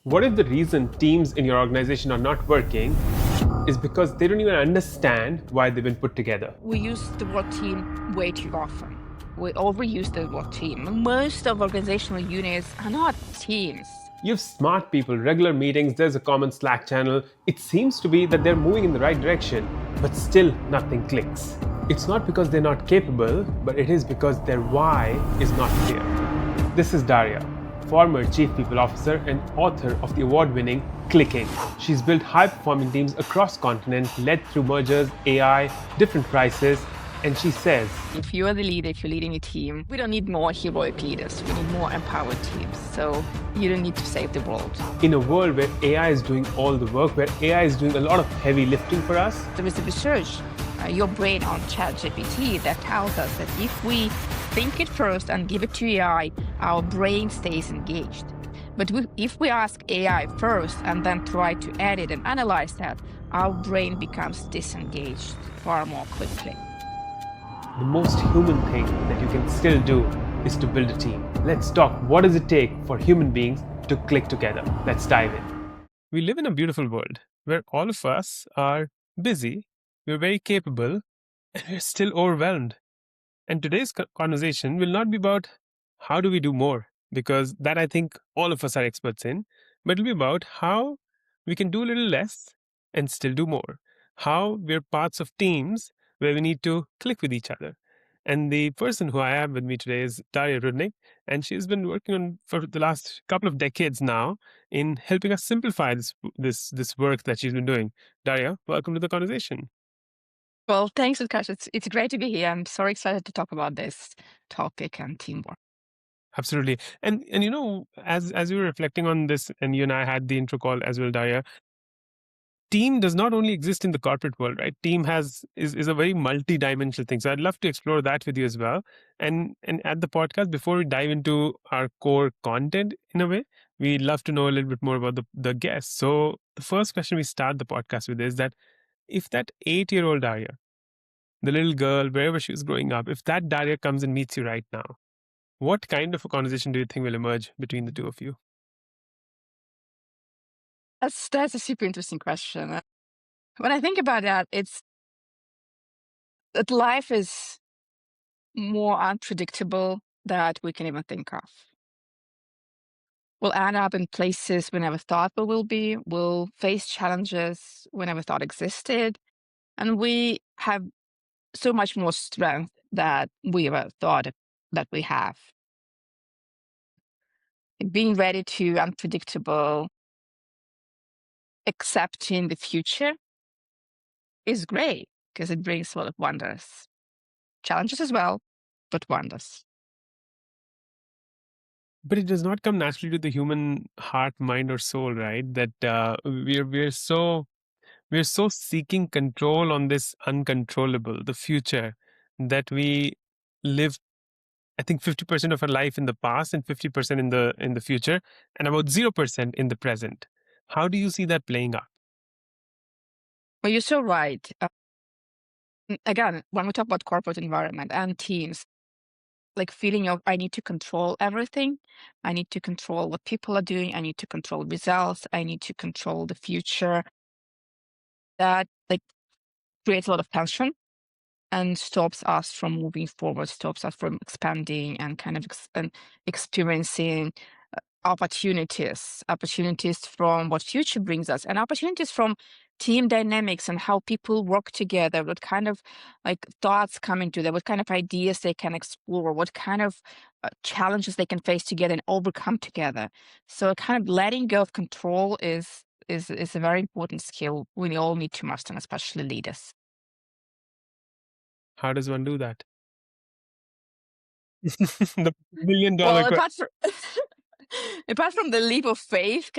What if the reason teams in your organization are not working is because they don't even understand why they've been put together? We use the word team way too often. We overuse the word team. Most of organizational units are not teams. You have smart people, regular meetings, there's a common Slack channel. It seems to be that they're moving in the right direction, but still nothing clicks. It's not because they're not capable, but it is because their why is not clear. This is Daria, former Chief People Officer and author of the award-winning Clicking. She's built high-performing teams across continents, led through mergers, AI, different crises, and she says, If you are the leader, if you're leading a team, we don't need more heroic leaders. We need more empowered teams. So you don't need to save the world. in a world where AI is doing all the work, where AI is doing a lot of heavy lifting for us, There is a research, your brain on ChatGPT, that tells us that if we think it first and give it to AI, our brain stays engaged. But if we ask AI first and then try to edit and analyze that, our brain becomes disengaged far more quickly. the most human thing that you can still do is to build a team. Let's talk, what does it take for human beings to click together? Let's dive in. We live in a beautiful world where all of us are busy, we're very capable, and we're still overwhelmed. And today's conversation will not be about how do we do more, because that I think all of us are experts in, but it'll be about how we can do a little less and still do more. How we're parts of teams where we need to click with each other. And the person who I have with me today is Daria Rudnick, and she's been working on for the last couple of decades now in helping us simplify this work that she's been doing. Daria, welcome to the conversation. Well, thanks, Utkarsh. It's great to be here. I'm so excited to talk about this topic and teamwork. Absolutely. And as you were reflecting on this, and you and I had the intro call as well, Daria, team does not only exist in the corporate world, right? Team is a very multi-dimensional thing. So I'd love to explore that with you as well. And at the podcast, before we dive into our core content in a way, we'd love to know a little bit more about the guests. So the first question we start the podcast with is that if that 8-year-old Daria, the little girl, wherever she was growing up, if that Daria comes and meets you right now, what kind of a conversation do you think will emerge between the two of you? That's a super interesting question. When I think about that, it's that life is more unpredictable that we can even think of. We'll end up in places we never thought we will be. We'll face challenges we never thought existed. And we have so much more strength that we ever thought that we have. Being ready to unpredictable, accepting the future is great because it brings a lot of wonders. Challenges as well, but wonders. But it does not come naturally to the human heart, mind, or soul, right? That we're so seeking control on this uncontrollable, the future, that we live, I think, 50% of our life in the past and 50% in the future, and about 0% in the present. How do you see that playing out? Well, you're so right. Again, when we talk about corporate environment and teams, like feeling of I need to control everything. I need to control what people are doing. I need to control results. I need to control the future. That like creates a lot of tension and stops us from moving forward, stops us from expanding and kind of and experiencing opportunities from what future brings us, and opportunities from team dynamics and how people work together, what kind of like thoughts come into them, what kind of ideas they can explore, what kind of challenges they can face together and overcome together. So kind of letting go of control is a very important skill we all need to master, and especially leaders. How does one do that? The million-dollar Well, question. apart from the leap of faith,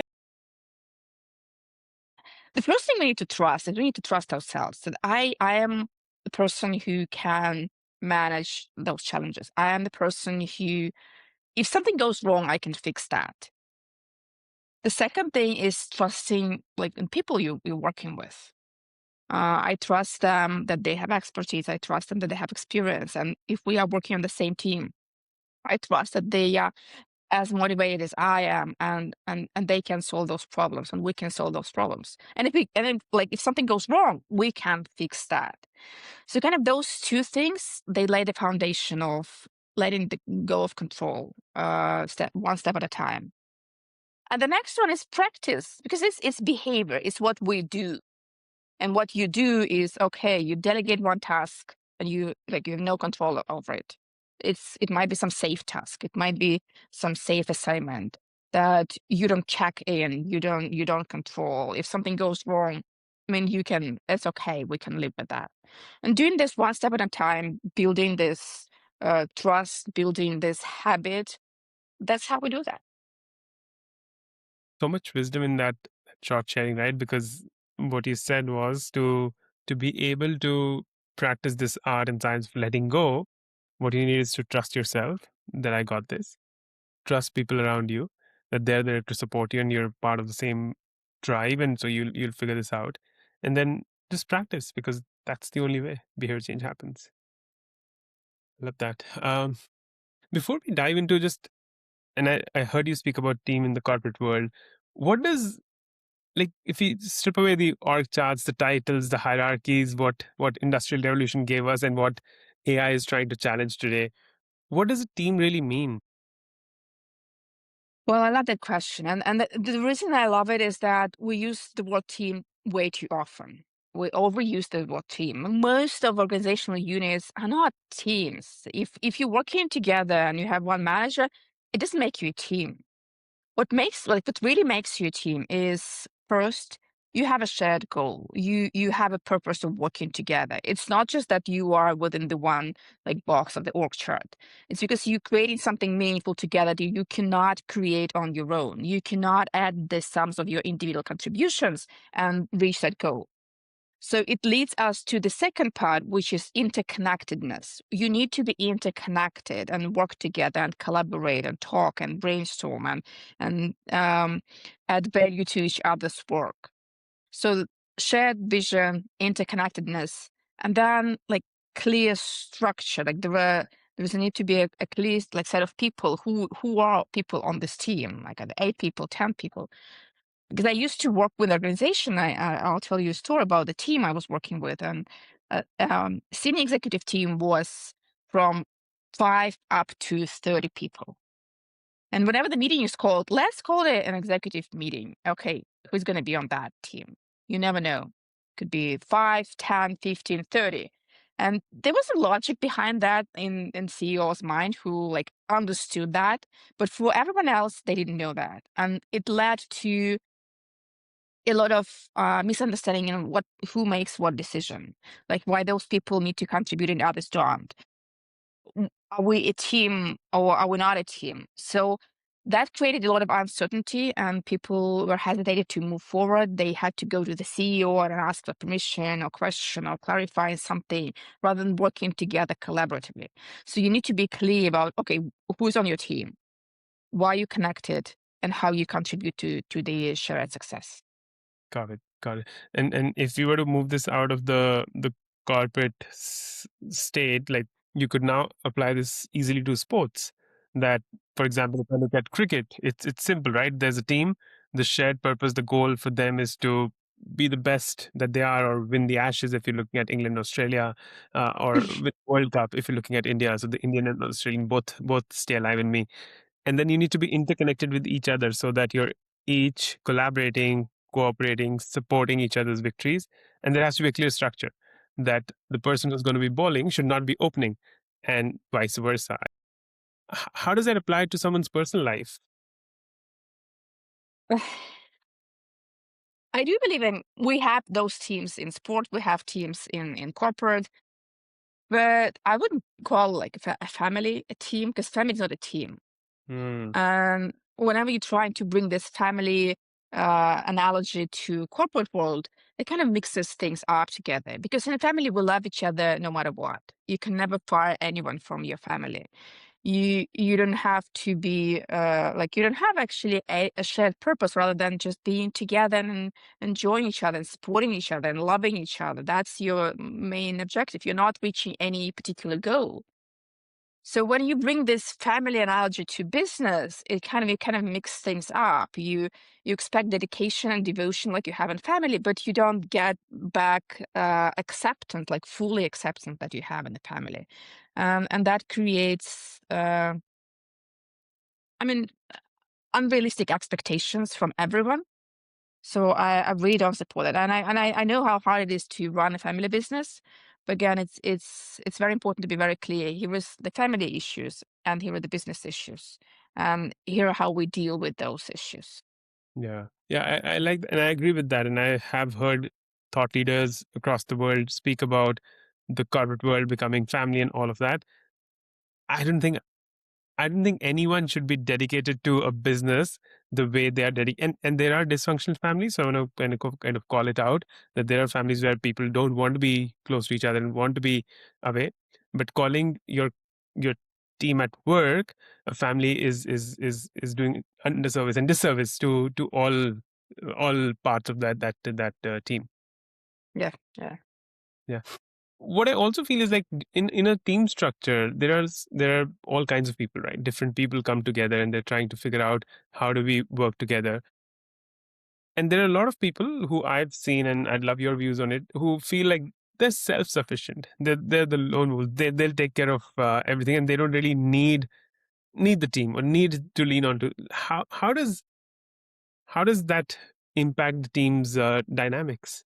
the first thing we need to trust is we need to trust ourselves that I am the person who can manage those challenges. I am the person who, if something goes wrong, I can fix that. The second thing is trusting like in people you're working with. I trust them that they have expertise. I trust them that they have experience. And if we are working on the same team, I trust that they as motivated as I am, and they can solve those problems, and we can solve those problems. And if something goes wrong, we can fix that. So kind of those two things, they lay the foundation of letting the go of control, one step at a time. And the next one is practice, because it's behavior, it's what we do. And what you do is, okay, you delegate one task and you have no control over it. It might be some safe task. It might be some safe assignment that you don't check in, you don't control. If something goes wrong, I mean, it's okay. We can live with that. And doing this one step at a time, building this trust, building this habit, that's how we do that. So much wisdom in that short sharing, right? Because what you said was to be able to practice this art and science of letting go, what you need is to trust yourself that I got this. Trust people around you, that they're there to support you and you're part of the same tribe, and so you'll figure this out. And then just practice, because that's the only way behavior change happens. Love that. Before we dive into just, and I heard you speak about team in the corporate world. What does, like, if we strip away the org charts, the titles, the hierarchies, what industrial revolution gave us and what AI is trying to challenge today, what does a team really mean? Well, I love that question. And the reason I love it is that we use the word team way too often. We overuse the word team. Most of organizational units are not teams. If you're working together and you have one manager, it doesn't make you a team. What really makes you a team is, first, you have a shared goal. You have a purpose of working together. It's not just that you are within the one box of the org chart. It's because you're creating something meaningful together that you cannot create on your own. You cannot add the sums of your individual contributions and reach that goal. So it leads us to the second part, which is interconnectedness. You need to be interconnected and work together and collaborate and talk and brainstorm and add value to each other's work. So shared vision, interconnectedness, and then clear structure. There's a need to be a clear set of people who are people on this team, 8 people, 10 people. Because I used to work with an organization. I'll tell you a story about the team I was working with. And senior executive team was from 5 up to 30 people. And whenever the meeting is called, let's call it an executive meeting. Okay, who's going to be on that team? You never know. Could be 5, 10, 15, 30. And there was a logic behind that in CEO's mind who understood that. But for everyone else, they didn't know that. And it led to a lot of misunderstanding in who makes what decision, like why those people need to contribute and others don't. Are we a team or are we not a team? So that created a lot of uncertainty, and people were hesitated to move forward. They had to go to the CEO and ask for permission or question or clarify something rather than working together collaboratively. So you need to be clear about, okay, who's on your team, why you connected, and how you contribute to the shared success. Got it. Got it. And if you were to move this out of the corporate state, like, you could now apply this easily to sports. That, for example, if I look at cricket, it's simple, right? There's a team. The shared purpose, the goal for them is to be the best that they are, or win the Ashes if you're looking at England, Australia, or win World Cup if you're looking at India. So the Indian and Australian both stay alive in me. And then you need to be interconnected with each other so that you're each collaborating, cooperating, supporting each other's victories. And there has to be a clear structure that the person who's going to be bowling should not be opening, and vice versa. How does that apply to someone's personal life? I do believe we have those teams in sport, we have teams in corporate, but I wouldn't call a family a team, because family is not a team. Hmm. And whenever you're trying to bring this family analogy to corporate world, it kind of mixes things up together, because in a family we love each other no matter what. You can never fire anyone from your family. You don't have to be you don't have actually a shared purpose rather than just being together and enjoying each other and supporting each other and loving each other. That's your main objective. You're not reaching any particular goal. So when you bring this family analogy to business, you kind of mix things up. You expect dedication and devotion like you have in family, but you don't get back acceptance, like fully acceptance that you have in the family, and that creates, I mean, unrealistic expectations from everyone. So I really don't support it, and I know how hard it is to run a family business. But again, it's very important to be very clear. Here is the family issues, and here are the business issues, and here are how we deal with those issues. Yeah. Yeah, I like, and I agree with that. And I have heard thought leaders across the world speak about the corporate world becoming family and all of that. I don't think I don't think anyone should be dedicated to a business the way they are dedicated. And there are dysfunctional families. So I want to kind of call it out that there are families where people don't want to be close to each other and want to be away. But calling your team at work a family is doing underservice and disservice to all parts of that team. Yeah, yeah. Yeah. What I also feel is like in a team structure, there are all kinds of people, right? Different people come together and they're trying to figure out how do we work together. And there are a lot of people who I've seen, and I'd love your views on it, who feel like they're self-sufficient. They're the lone wolves. They'll take care of everything, and they don't really need the team or need to lean on to. How does that impact the team's dynamics?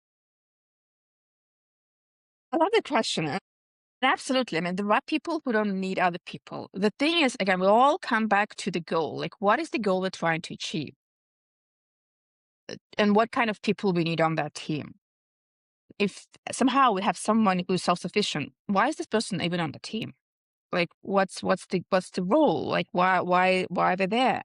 I love the question. Absolutely. I mean, there are people who don't need other people. The thing is, again, we all come back to the goal. Like, what is the goal we're trying to achieve? And what kind of people we need on that team? If somehow we have someone who's self-sufficient, why is this person even on the team? Like, what's the role? Like, why are they there?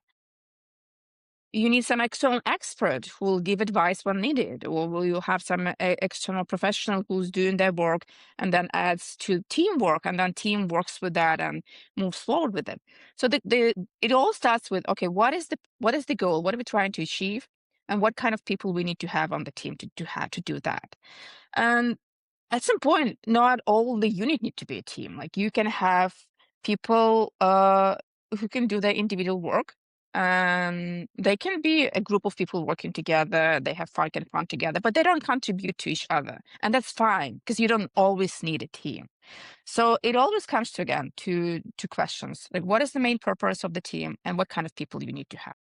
You need some external expert who will give advice when needed, or will you have some external professional who's doing their work and then adds to teamwork, and then team works with that and moves forward with it. So it all starts with, okay, what is the goal? What are we trying to achieve? And what kind of people we need to have on the team to have to do that? And at some point, not all the unit need to be a team. Like, you can have people who can do their individual work. They can be a group of people working together. They have fun together, but they don't contribute to each other, and that's fine because you don't always need a team. So it always comes to, again, to questions like, what is the main purpose of the team, and what kind of people you need to have.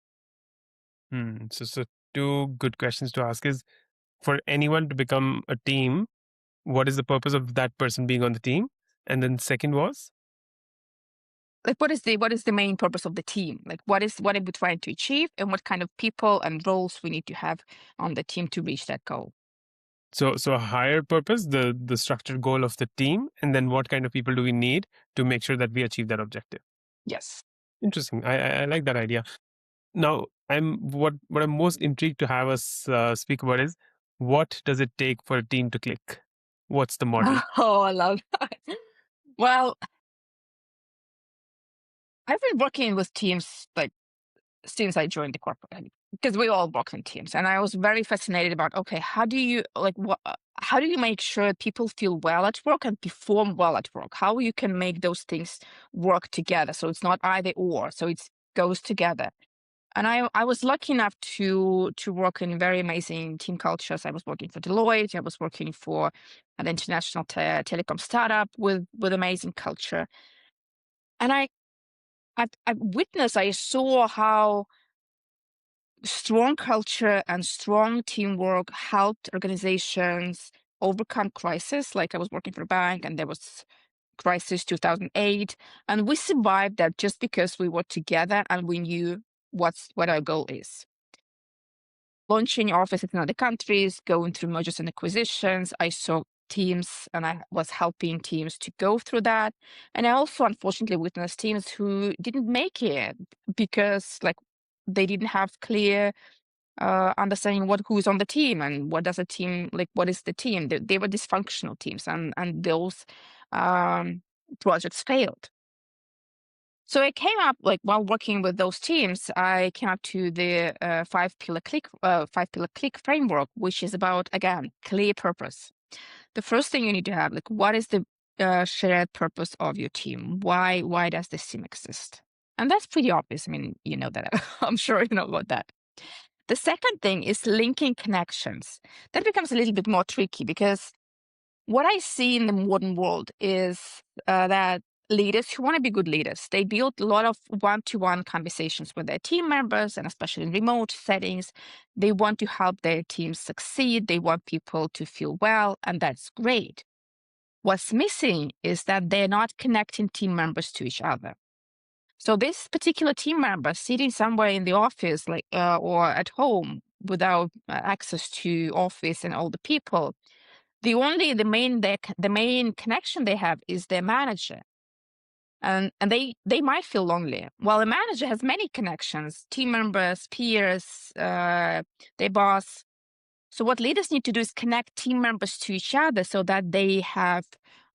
So two good questions to ask is, for anyone to become a team, what is the purpose of that person being on the team? And then second was, Like, what is the main purpose of the team? Like, what are we trying to achieve, and what kind of people and roles we need to have on the team to reach that goal? so a higher purpose, the structured goal of the team, and then what kind of people do we need to make sure that we achieve that objective? Yes. Interesting. I like that idea. Now, what I'm most intrigued to have us speak about is, what does it take for a team to click? What's the model? Oh, I love that. Well, I've been working with teams like since I joined the corporate, because we all work in teams, and I was very fascinated about, okay, how do you like what how do you make sure people feel well at work and perform well at work? How you can make those things work together so it's not either or, so it goes together. And I was lucky enough to work in very amazing team cultures. I was working for Deloitte. I was working for an international telecom startup with amazing culture. And I witnessed, I saw how strong culture and strong teamwork helped organizations overcome crisis. Like, I was working for a bank, and there was crisis 2008, and we survived that just because we were together and we knew what our goal is. Launching offices in other countries, going through mergers and acquisitions. I saw teams, and I was helping teams to go through that. And I also, unfortunately, witnessed teams who didn't make it because, like, they didn't have clear understanding who's on the team and what does a team, like, what is the team. They were dysfunctional teams, and those um, projects failed. So I came up, like, while working with those teams, I came up to the five pillar click framework, which is about, again, clear purpose. The first thing you need to have, like, what is the shared purpose of your team? Why does this team exist? And that's pretty obvious. I mean, you know that. I'm sure you know about that. The second thing is linking connections. That becomes a little bit more tricky because what I see in the modern world is that leaders who want to be good leaders, they build a lot of one-to-one conversations with their team members, and especially in remote settings, they want to help their teams succeed. They want people to feel well, and that's great. What's missing is that they're not connecting team members to each other. So this particular team member sitting somewhere in the office, like or at home, without access to office and all the people, the main connection they have is their manager, and they might feel lonely. While the manager has many connections, team members, peers, their boss. So what leaders need to do is connect team members to each other so that they have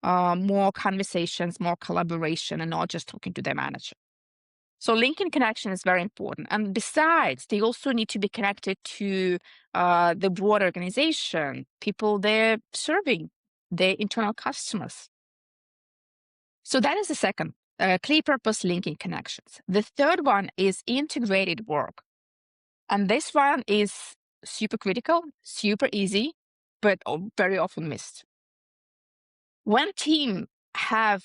more conversations, more collaboration, and not just talking to their manager. So linking connection is very important. And besides, they also need to be connected to the broader organization, people they're serving, their internal customers. So that is the second, clear purpose linking connections. The third one is integrated work. And this one is super critical, super easy, but very often missed. When team have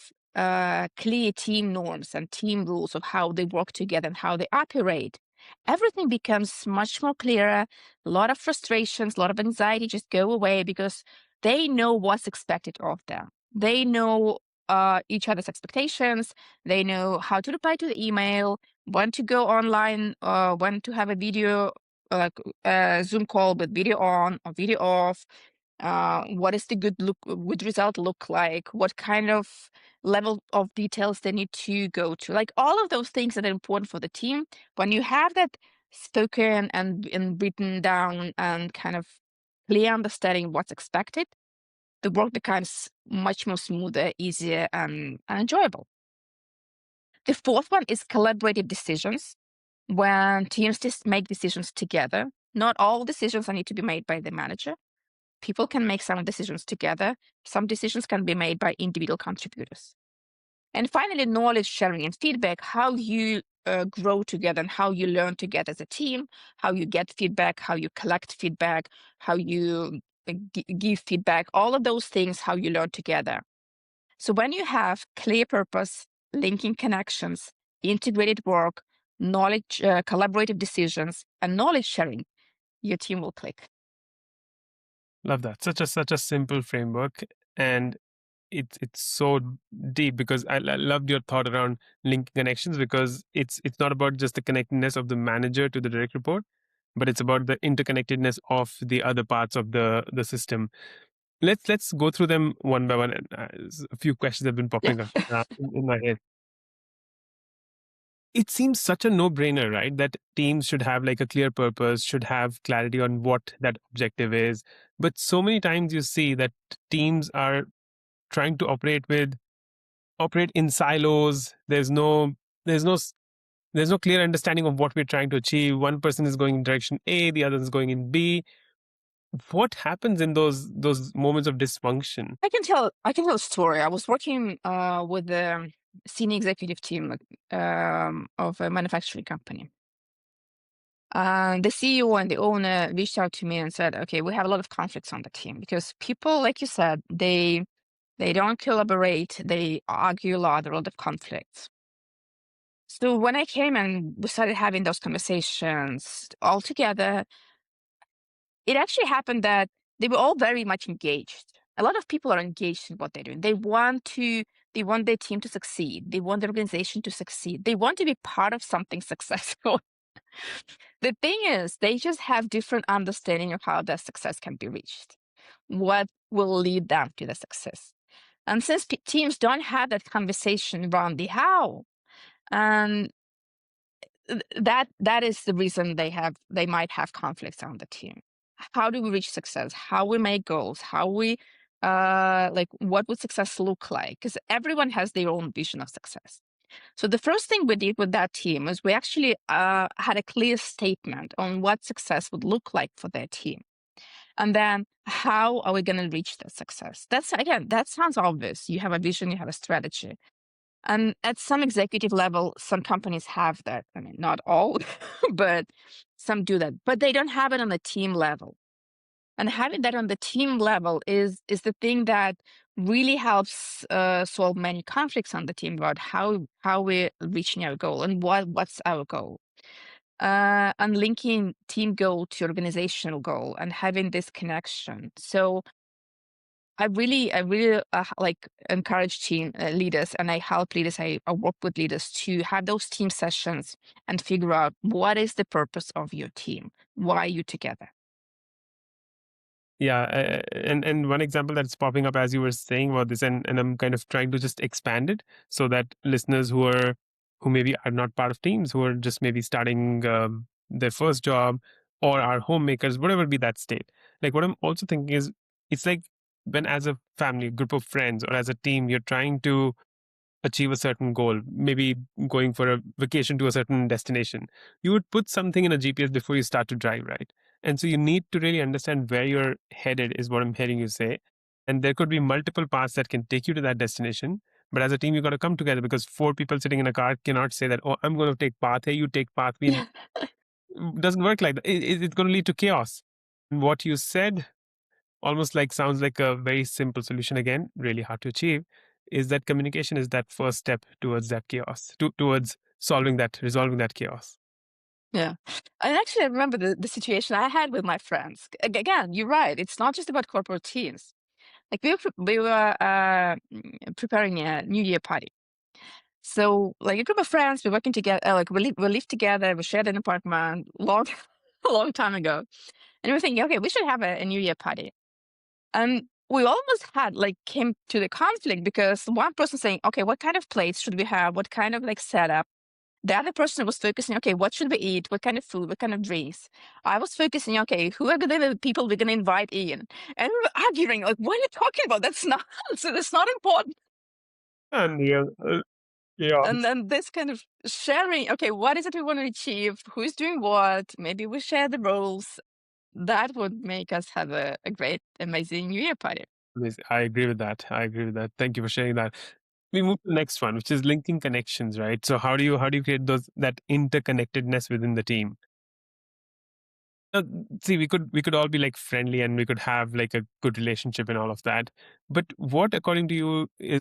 clear team norms and team rules of how they work together and how they operate, everything becomes much more clearer. A lot of frustrations, a lot of anxiety just go away because they know what's expected of them. They know each other's expectations. They know how to reply to the email, when to go online, when to have a video, like Zoom call with video on or video off. What is the good result look like? What kind of level of details they need to go to? Like all of those things that are important for the team. When you have that spoken and written down and kind of clear understanding what's expected, the work becomes much more smoother, easier, and enjoyable. The fourth one is collaborative decisions. When teams just make decisions together, not all decisions need to be made by the manager. People can make some decisions together. Some decisions can be made by individual contributors. And finally, knowledge sharing and feedback, how you grow together and how you learn together as a team, how you get feedback, how you collect feedback, how you give feedback, all of those things, how you learn together. So when you have clear purpose, linking connections, integrated work, knowledge, collaborative decisions, and knowledge sharing, your team will click. Love that. Such a simple framework, and it's so deep because I loved your thought around linking connections, because it's not about just the connectedness of the manager to the direct report, but it's about the interconnectedness of the other parts of the system. Let's go through them one by one. A few questions have been Yeah. popping up in my head. It seems such a no-brainer, right? That teams should have like a clear purpose, should have clarity on what that objective is. But so many times you see that teams are trying to operate in silos. There's no clear understanding of what we're trying to achieve. One person is going in direction A, the other is going in B. What happens in those moments of dysfunction? I can tell a story. I was working with the senior executive team of a manufacturing company. The CEO and the owner reached out to me and said, "Okay, we have a lot of conflicts on the team because people, like you said, they don't collaborate. They argue a lot. There are a lot of conflicts." So when I came and we started having those conversations all together, it actually happened that they were all very much engaged. A lot of people are engaged in what they're doing. They want their team to succeed. They want the organization to succeed. They want to be part of something successful. The thing is, they just have different understanding of how that success can be reached, what will lead them to the success. And since teams don't have that conversation around the how, and that is the reason they might have conflicts on the team. How do we reach success? How we make goals? How we like what would success look like? Because everyone has their own vision of success. So the first thing we did with that team is we actually had a clear statement on what success would look like for their team. And then how are we going to reach that success? That's again, that sounds obvious. You have a vision, you have a strategy. And at some executive level, some companies have that. I mean, not all, but some do that. But they don't have it on the team level. And having that on the team level is the thing that really helps solve many conflicts on the team about how we're reaching our goal and what's our goal. And linking team goal to organizational goal and having this connection. So I really like encourage team leaders, and I help leaders. I work with leaders to have those team sessions and figure out what is the purpose of your team. Why are you together? Yeah, and one example that's popping up as you were saying about this, and I'm kind of trying to just expand it so that listeners who maybe are not part of teams, who are just maybe starting their first job or are homemakers, whatever be that state. Like what I'm also thinking is, it's like when as a family, a group of friends, or as a team, you're trying to achieve a certain goal, maybe going for a vacation to a certain destination, you would put something in a GPS before you start to drive, right? And so you need to really understand where you're headed, is what I'm hearing you say. And there could be multiple paths that can take you to that destination. But as a team, you got to come together, because four people sitting in a car cannot say that, oh, I'm going to take path A, you take path B. And Yeah. it doesn't work like that. It's going to lead to chaos. And what you said almost like sounds like a very simple solution, again really hard to achieve, is that communication is that first step towards that chaos, towards resolving that chaos. Yeah. And actually, I remember the situation I had with my friends. Again, you're right. It's not just about corporate teams. Like we were preparing a New Year party. So, like a group of friends, we're working together. Like we live together. We shared an apartment long, a long time ago, and we're thinking, okay, we should have a New Year party. And we almost had like came to the conflict because one person saying, okay, what kind of plates should we have? What kind of like setup? The other person was focusing, okay, what should we eat? What kind of food? What kind of drinks? I was focusing, okay, who are the people we're gonna invite in? And we were arguing, like, what are you talking about? That's not so that's not important. And yeah, yeah. And then this kind of sharing, okay, what is it we want to achieve? Who's doing what? Maybe we share the roles. That would make us have a great, amazing New Year party. I agree with that. I agree with that. Thank you for sharing that. We move to the next one, which is linking connections, right? So how do you create that interconnectedness within the team? uh, See, we could all be like friendly, and we could have like a good relationship and all of that, but what according to you is,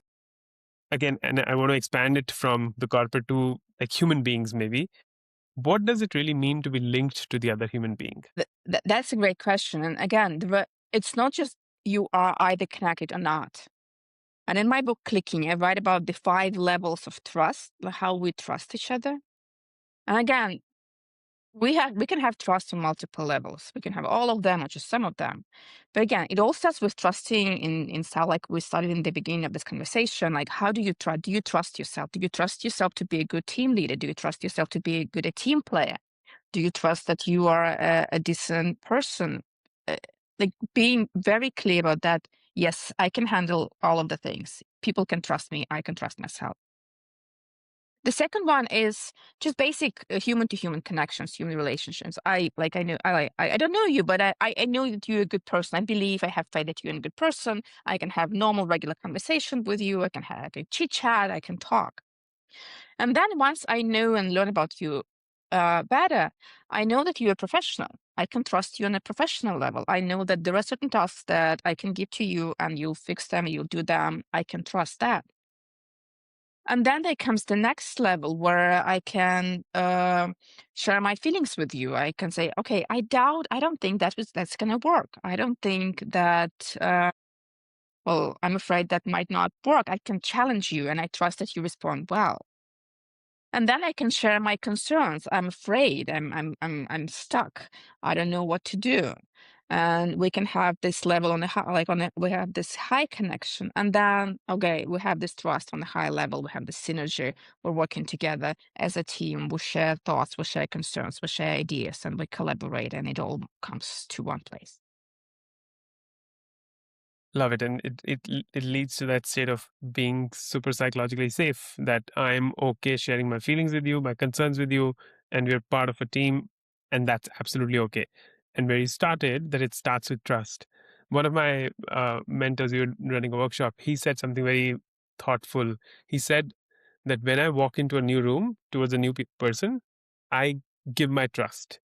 again, and I want to expand it from the corporate to like human beings maybe, what does it really mean to be linked to the other human being? That's a great question. And again, it's not just you are either connected or not. And in my book, Clicking, I write about the 5 levels of trust, like how we trust each other. And again, we can have trust on multiple levels. We can have all of them or just some of them. But again, it all starts with trusting in style, like we started in the beginning of this conversation. Like, how do you trust? Do you trust yourself? Do you trust yourself to be a good team leader? Do you trust yourself to be a good team player? Do you trust that you are a decent person? Uh, like being very clear about that. Yes, I can handle all of the things. People can trust me. I can trust myself. The second one is just basic human to human connections, human relationships. I don't know you, but I know that you're a good person. I believe, I have faith that you're a good person. I can have normal, regular conversation with you. I can chit chat. I can talk. And then once I know and learn about you better, I know that you're a professional. I can trust you on a professional level. I know that there are certain tasks that I can give to you and you'll fix them, you'll do them. I can trust that. And then there comes the next level where I can share my feelings with you. I can say, okay, I don't think that's going to work. I don't think that, well, I'm afraid that might not work. I can challenge you and I trust that you respond well. And then I can share my concerns. I'm afraid. I'm stuck. I don't know what to do. And we can have this level on the high, we have this high connection. And then, okay, we have this trust on the high level. We have the synergy. We're working together as a team. We share thoughts, we share concerns, we share ideas, and we collaborate, and it all comes to one place. Love it. And it leads to that state of being super psychologically safe, that I'm okay sharing my feelings with you, my concerns with you, and we're part of a team, and that's absolutely okay. and where he started that it starts with trust. One of my mentors, we were running a workshop, he said something very thoughtful. He said that when I walk into a new room towards a new person, I give my trust,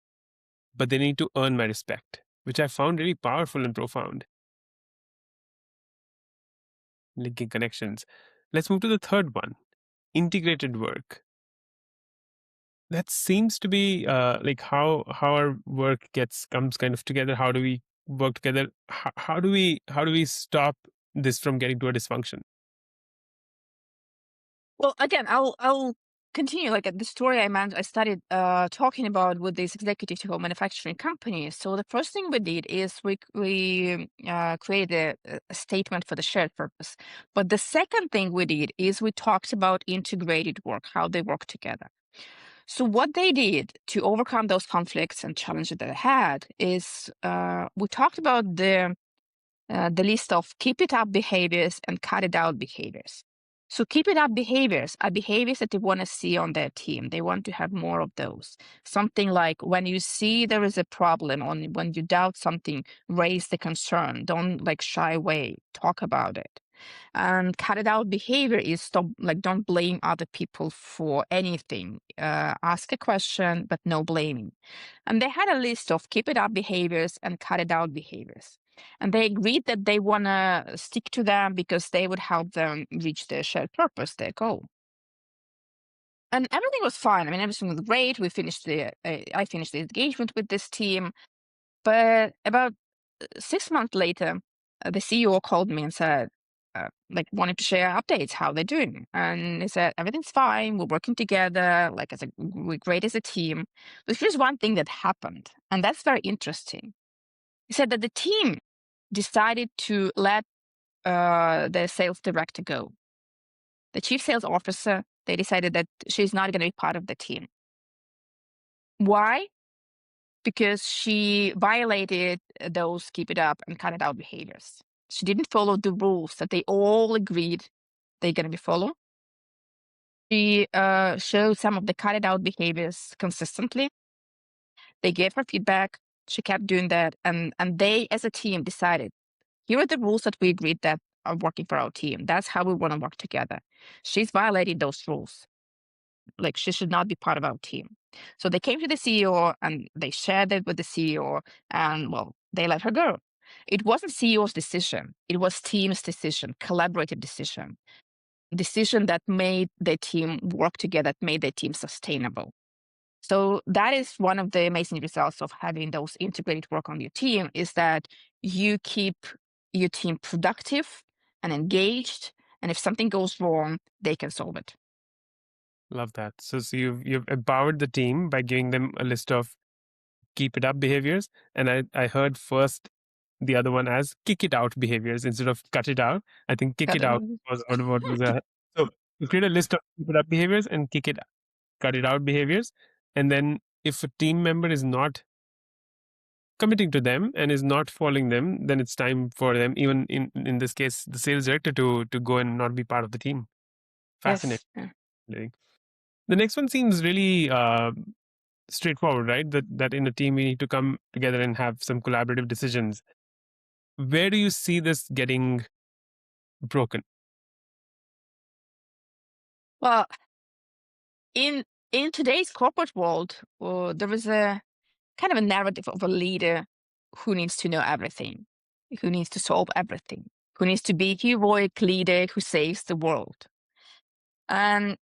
but they need to earn my respect, which I found really powerful and profound. Linking connections. Let's move to the third one, integrated work. That seems to be like how our work comes kind of together. How do we work together? How do we stop this from getting to a dysfunction? Well, again, I'll continue. Like the story I started talking about with this executive to manufacturing company. So the first thing we did is we created a statement for the shared purpose. But the second thing we did is we talked about integrated work, how they work together. So what they did to overcome those conflicts and challenges that they had is we talked about the list of keep it up behaviors and cut it out behaviors. So keep it up behaviors are behaviors that they want to see on their team. They want to have more of those. Something like when you see there is a problem, or when you doubt something, raise the concern. Don't like shy away. Talk about it. And cut it out behavior is stop, like don't blame other people for anything. Ask a question, but no blaming. And they had a list of keep it up behaviors and cut it out behaviors. And they agreed that they want to stick to them because they would help them reach their shared purpose, their goal. And everything was fine. I mean, everything was great. I finished the engagement with this team. But about 6 months later, the CEO called me and said, like, wanted to share updates, how they're doing. And he said, everything's fine. We're working together. Like, we're great as a team. But here's one thing that happened. And that's very interesting. He said that the team decided to let the sales director go. The chief sales officer, they decided that she's not going to be part of the team. Why? Because she violated those keep it up and cut it out behaviors. She didn't follow the rules that they all agreed they're going to be follow. She showed some of the cut it out behaviors consistently. They gave her feedback. She kept doing that. And they, as a team, decided, here are the rules that we agreed that are working for our team. That's how we want to work together. She's violating those rules. Like, she should not be part of our team. So they came to the CEO and they shared it with the CEO, and well, they let her go. It wasn't CEO's decision. It was team's decision, collaborative decision that made the team work together, that made the team sustainable. So that is one of the amazing results of having those integrated work on your team, is that you keep your team productive and engaged. And if something goes wrong, they can solve it. Love that. So you've empowered the team by giving them a list of keep it up behaviors, and I heard first the other one as kick it out behaviors instead of cut it out. I think kick Got it it. out was what was so you create a list of keep it up behaviors and cut it out behaviors, and then if a team member is not committing to them and is not following them, then it's time for them, even in this case, the sales director to go and not be part of the team. Fascinating. Yes. Yeah. The next one seems really straightforward, right? That in a team we need to come together and have some collaborative decisions. Where do you see this getting broken? Well, in today's corporate world, there is a kind of a narrative of a leader who needs to know everything, who needs to solve everything, who needs to be a heroic leader who saves the world. And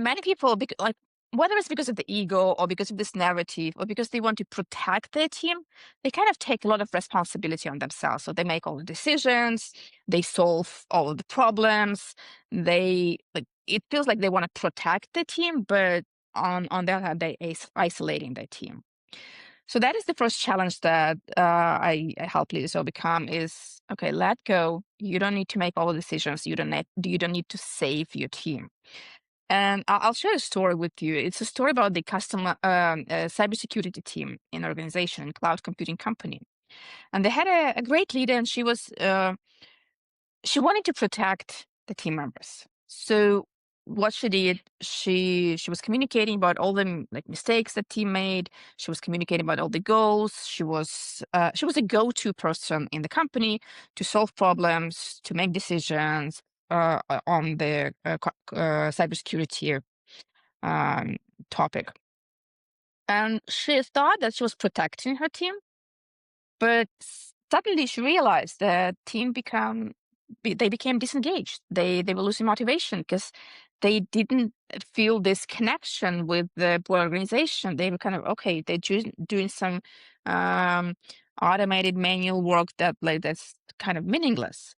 many people, like, whether it's because of the ego or because of this narrative or because they want to protect their team, they kind of take a lot of responsibility on themselves. So they make all the decisions, they solve all of the problems. They like, it feels like they want to protect the team, but on the other hand, they isolating their team. So that is the first challenge that I help leaders overcome is, okay, let go. You don't need to make all the decisions. You don't need to save your team. And I'll share a story with you. It's a story about the customer cybersecurity team in an organization, cloud computing company. And they had a great leader, and she wanted to protect the team members. So what she did, she was communicating about all the like mistakes that team made. She was communicating about all the goals. She was a go-to person in the company to solve problems, to make decisions on the cybersecurity topic. And she thought that she was protecting her team, but suddenly she realized that they became disengaged. They were losing motivation because they didn't feel this connection with the organization. They were kind of okay. They're doing some automated manual work that's kind of meaningless.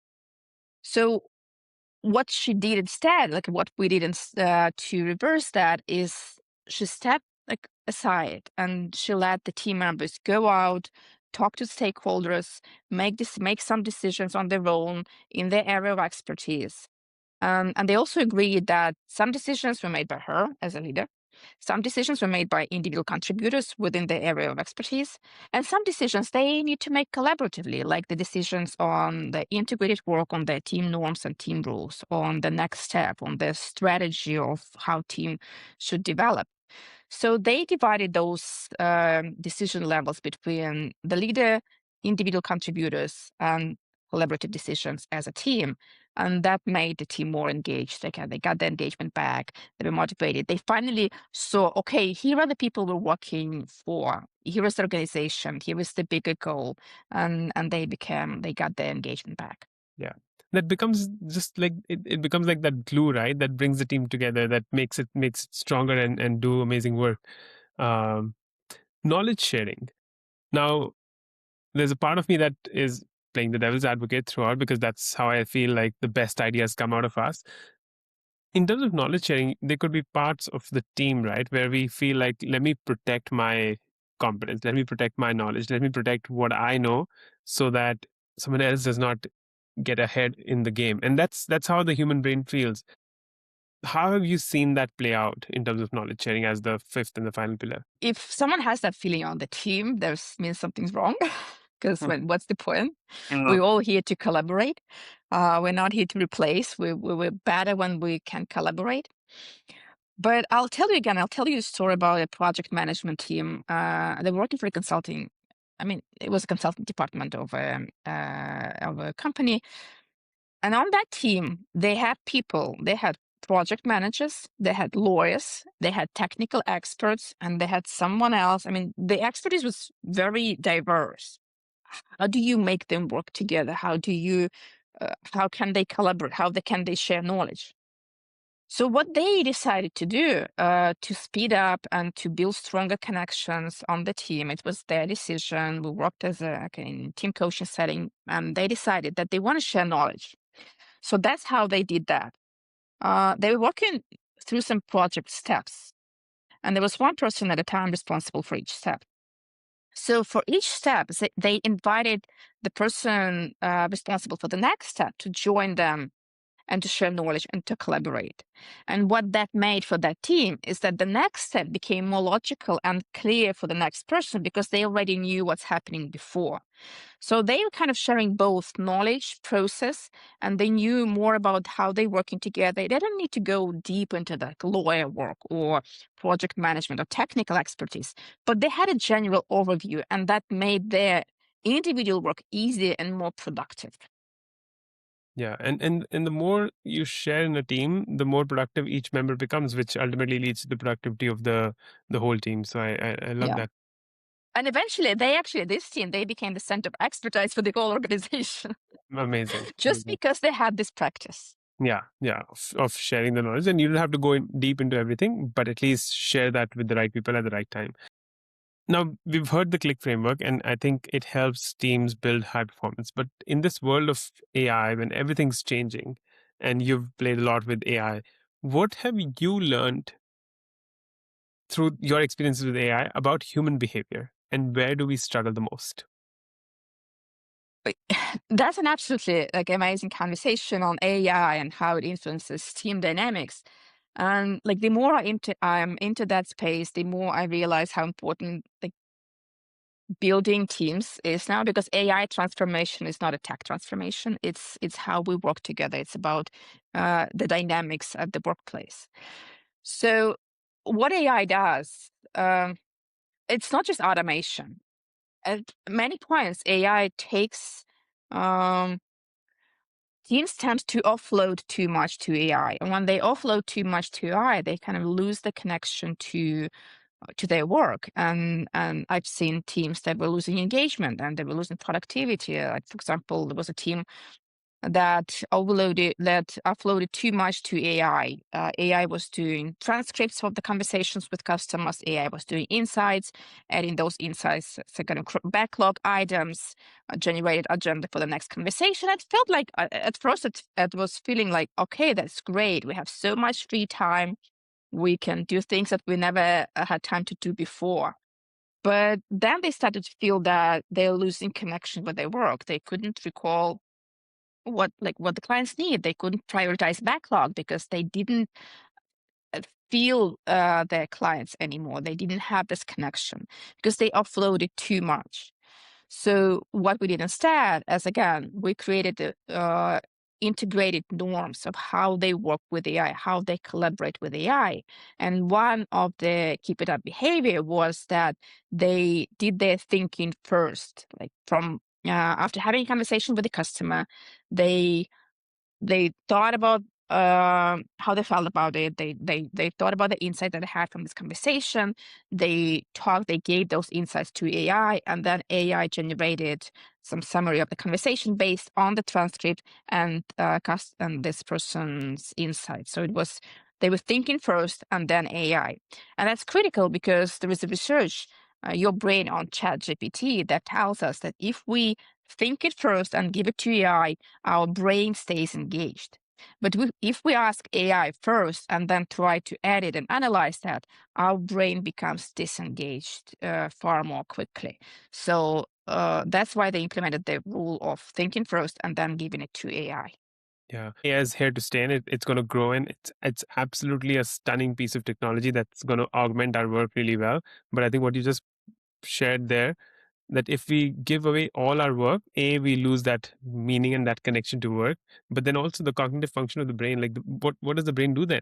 So what she did instead, like what we did to reverse that, is she stepped like aside and she let the team members go out, talk to stakeholders, make some decisions on their own in their area of expertise. And they also agreed that some decisions were made by her as a leader, some decisions were made by individual contributors within their area of expertise, and some decisions they need to make collaboratively, like the decisions on the integrated work on the team norms and team rules, on the next step, on the strategy of how team should develop. So they divided those decision levels between the leader, individual contributors, and collaborative decisions as a team. And that made the team more engaged. They got the engagement back. They were motivated. They finally saw, okay, here are the people we're working for. Here is the organization. Here is the bigger goal. And they got their engagement back. Yeah. That becomes just like it becomes like that glue, right? That brings the team together, that makes it stronger and do amazing work. Um, Knowledge sharing. Now, there's a part of me that is playing the devil's advocate throughout because that's how I feel like the best ideas come out of us. In terms of knowledge sharing, there could be parts of the team, right, where we feel like, let me protect my competence, let me protect my knowledge, let me protect what I know so that someone else does not get ahead in the game. And that's how the human brain feels. How have you seen that play out in terms of knowledge sharing as the fifth and the final pillar? If someone has that feeling on the team, means something's wrong. Because what's the point? We're all here to collaborate. We're not here to replace. We're better when we can collaborate. But I'll tell you a story about a project management team. They were working for a consulting. I mean, it was a consulting department of a company. And on that team, they had people. They had project managers, they had lawyers, they had technical experts, and they had someone else. I mean, the expertise was very diverse. How do you make them work together? How can they collaborate? Can they share knowledge? So what they decided to do to speed up and to build stronger connections on the team, it was their decision. We worked as in team coaching setting, and they decided that they want to share knowledge. So that's how they did that. They were working through some project steps, and there was one person at a time responsible for each step. So for each step, they invited the person responsible for the next step to join them and to share knowledge and to collaborate. And what that made for that team is that the next step became more logical and clear for the next person because they already knew what's happening before. So they were kind of sharing both knowledge, process, and they knew more about how they're working together. They didn't need to go deep into that lawyer work or project management or technical expertise, but they had a general overview, and that made their individual work easier and more productive. Yeah, and the more you share in a team, the more productive each member becomes, which ultimately leads to the productivity of the whole team. So I love Yeah. that. And eventually, this team, they became the center of expertise for the whole organization, Amazing. just because they had this practice. Yeah, of sharing the knowledge, and you don't have to go in deep into everything, but at least share that with the right people at the right time. Now, we've heard the click framework, and I think it helps teams build high performance. But in this world of AI, when everything's changing, and you've played a lot with AI, what have you learned through your experiences with AI about human behavior, and where do we struggle the most? That's an absolutely amazing conversation on AI and how it influences team dynamics. And the more I'm into that space, the more I realize how important building teams is now, because AI transformation is not a tech transformation. It's how we work together. It's about the dynamics at the workplace. So what AI does, it's not just automation. At many points, AI takes teams tend to offload too much to AI, and when they offload too much to AI, they kind of lose the connection to their work. And I've seen teams that were losing engagement and they were losing productivity. Like, for example, there was a team that uploaded too much to AI. AI was doing transcripts of the conversations with customers. AI was doing insights, adding those insights, so kind of backlog items, generated agenda for the next conversation. It felt like at first it was feeling like, okay, that's great. We have so much free time. We can do things that we never had time to do before. But then they started to feel that they're losing connection with their work. They couldn't recall what the clients need. They couldn't prioritize backlog because they didn't feel their clients anymore. They didn't have this connection because they offloaded too much. So what we did instead, as again, we created the integrated norms of how they work with AI, how they collaborate with AI. And one of the keep it up behavior was that they did their thinking first, like from after having a conversation with the customer, they they thought about how they felt about it. They thought about the insight that they had from this conversation. They gave those insights to AI, and then AI generated some summary of the conversation based on the transcript and and this person's insights. So it was they were thinking first and then AI, and that's critical because there is a research. Your brain on ChatGPT that tells us that if we think it first and give it to AI, our brain stays engaged. But if we ask AI first and then try to edit and analyze that, our brain becomes disengaged far more quickly. So that's why they implemented the rule of thinking first and then giving it to AI. Yeah, AI is here to stay, and it's going to grow, and it's absolutely a stunning piece of technology that's going to augment our work really well. But I think what you just shared there, that if we give away all our work, we lose that meaning and that connection to work, but then also the cognitive function of the brain, like what does the brain do then?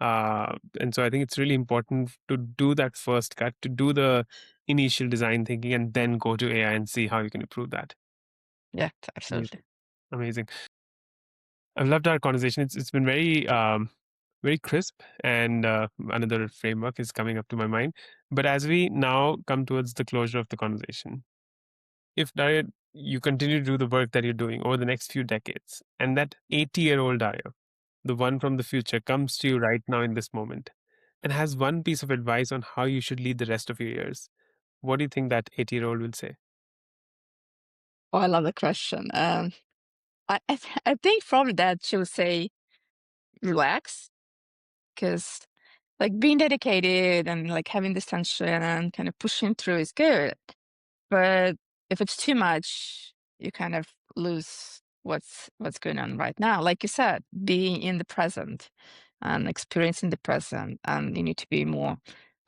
And so I think it's really important to do that first cut, to do the initial design thinking, and then go to AI and see how you can improve that. Yeah, absolutely. Amazing. I've loved our conversation. It's been very crisp, and another framework is coming up to my mind. But as we now come towards the closure of the conversation, if Dario, you continue to do the work that you're doing over the next few decades, and that 80-year-old Dario, the one from the future, comes to you right now in this moment and has one piece of advice on how you should lead the rest of your years, what do you think that 80-year-old will say? Oh, I love the question. I think probably that she would say relax, because like being dedicated and like having this tension and kind of pushing through is good. But if it's too much, you kind of lose what's going on right now. Like you said, being in the present and experiencing the present, and you need to be more.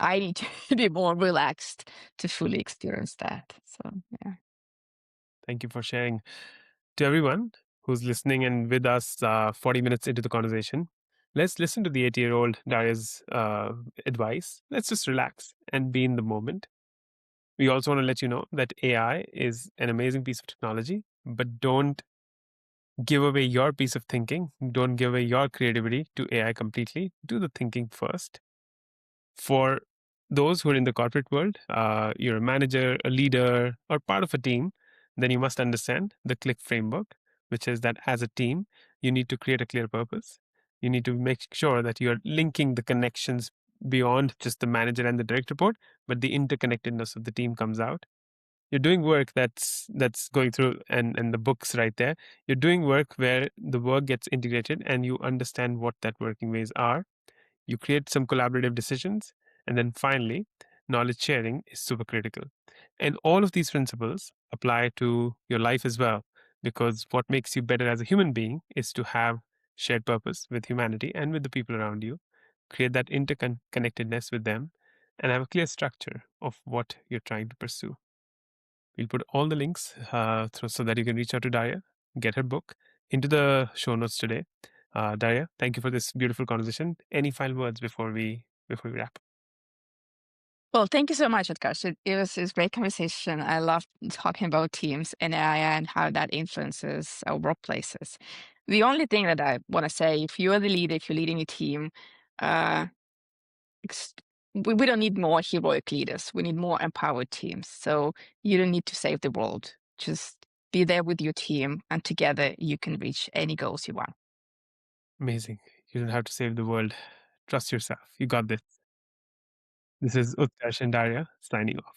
I need to be more relaxed to fully experience that. So yeah. Thank you for sharing. To everyone who's listening and with us 40 minutes into the conversation, let's listen to the 80-year-old Daria's advice. Let's just relax and be in the moment. We also want to let you know that AI is an amazing piece of technology, but don't give away your piece of thinking. Don't give away your creativity to AI completely. Do the thinking first. For those who are in the corporate world, you're a manager, a leader, or part of a team, then you must understand the click framework, which is that as a team, you need to create a clear purpose. You need to make sure that you're linking the connections beyond just the manager and the direct report, but the interconnectedness of the team comes out. You're doing work that's going through, and the books right there. You're doing work where the work gets integrated and you understand what that working ways are. You create some collaborative decisions, and then finally, knowledge sharing is super critical. And all of these principles apply to your life as well, because what makes you better as a human being is to have shared purpose with humanity and with the people around you, create that interconnectedness with them, and have a clear structure of what you're trying to pursue. We'll put all the links so that you can reach out to Daria, get her book into the show notes today. Daria, thank you for this beautiful conversation. Any final words before we wrap? Well, thank you so much, Edgar. So it was a great conversation. I love talking about teams and AI and how that influences our workplaces. The only thing that I want to say, if you're the leader, if you're leading a team, uh, ex- we don't need more heroic leaders. We need more empowered teams. So you don't need to save the world. Just be there with your team, and together you can reach any goals you want. Amazing. You don't have to save the world. Trust yourself. You got this. This is Utkarsh and Daria signing off.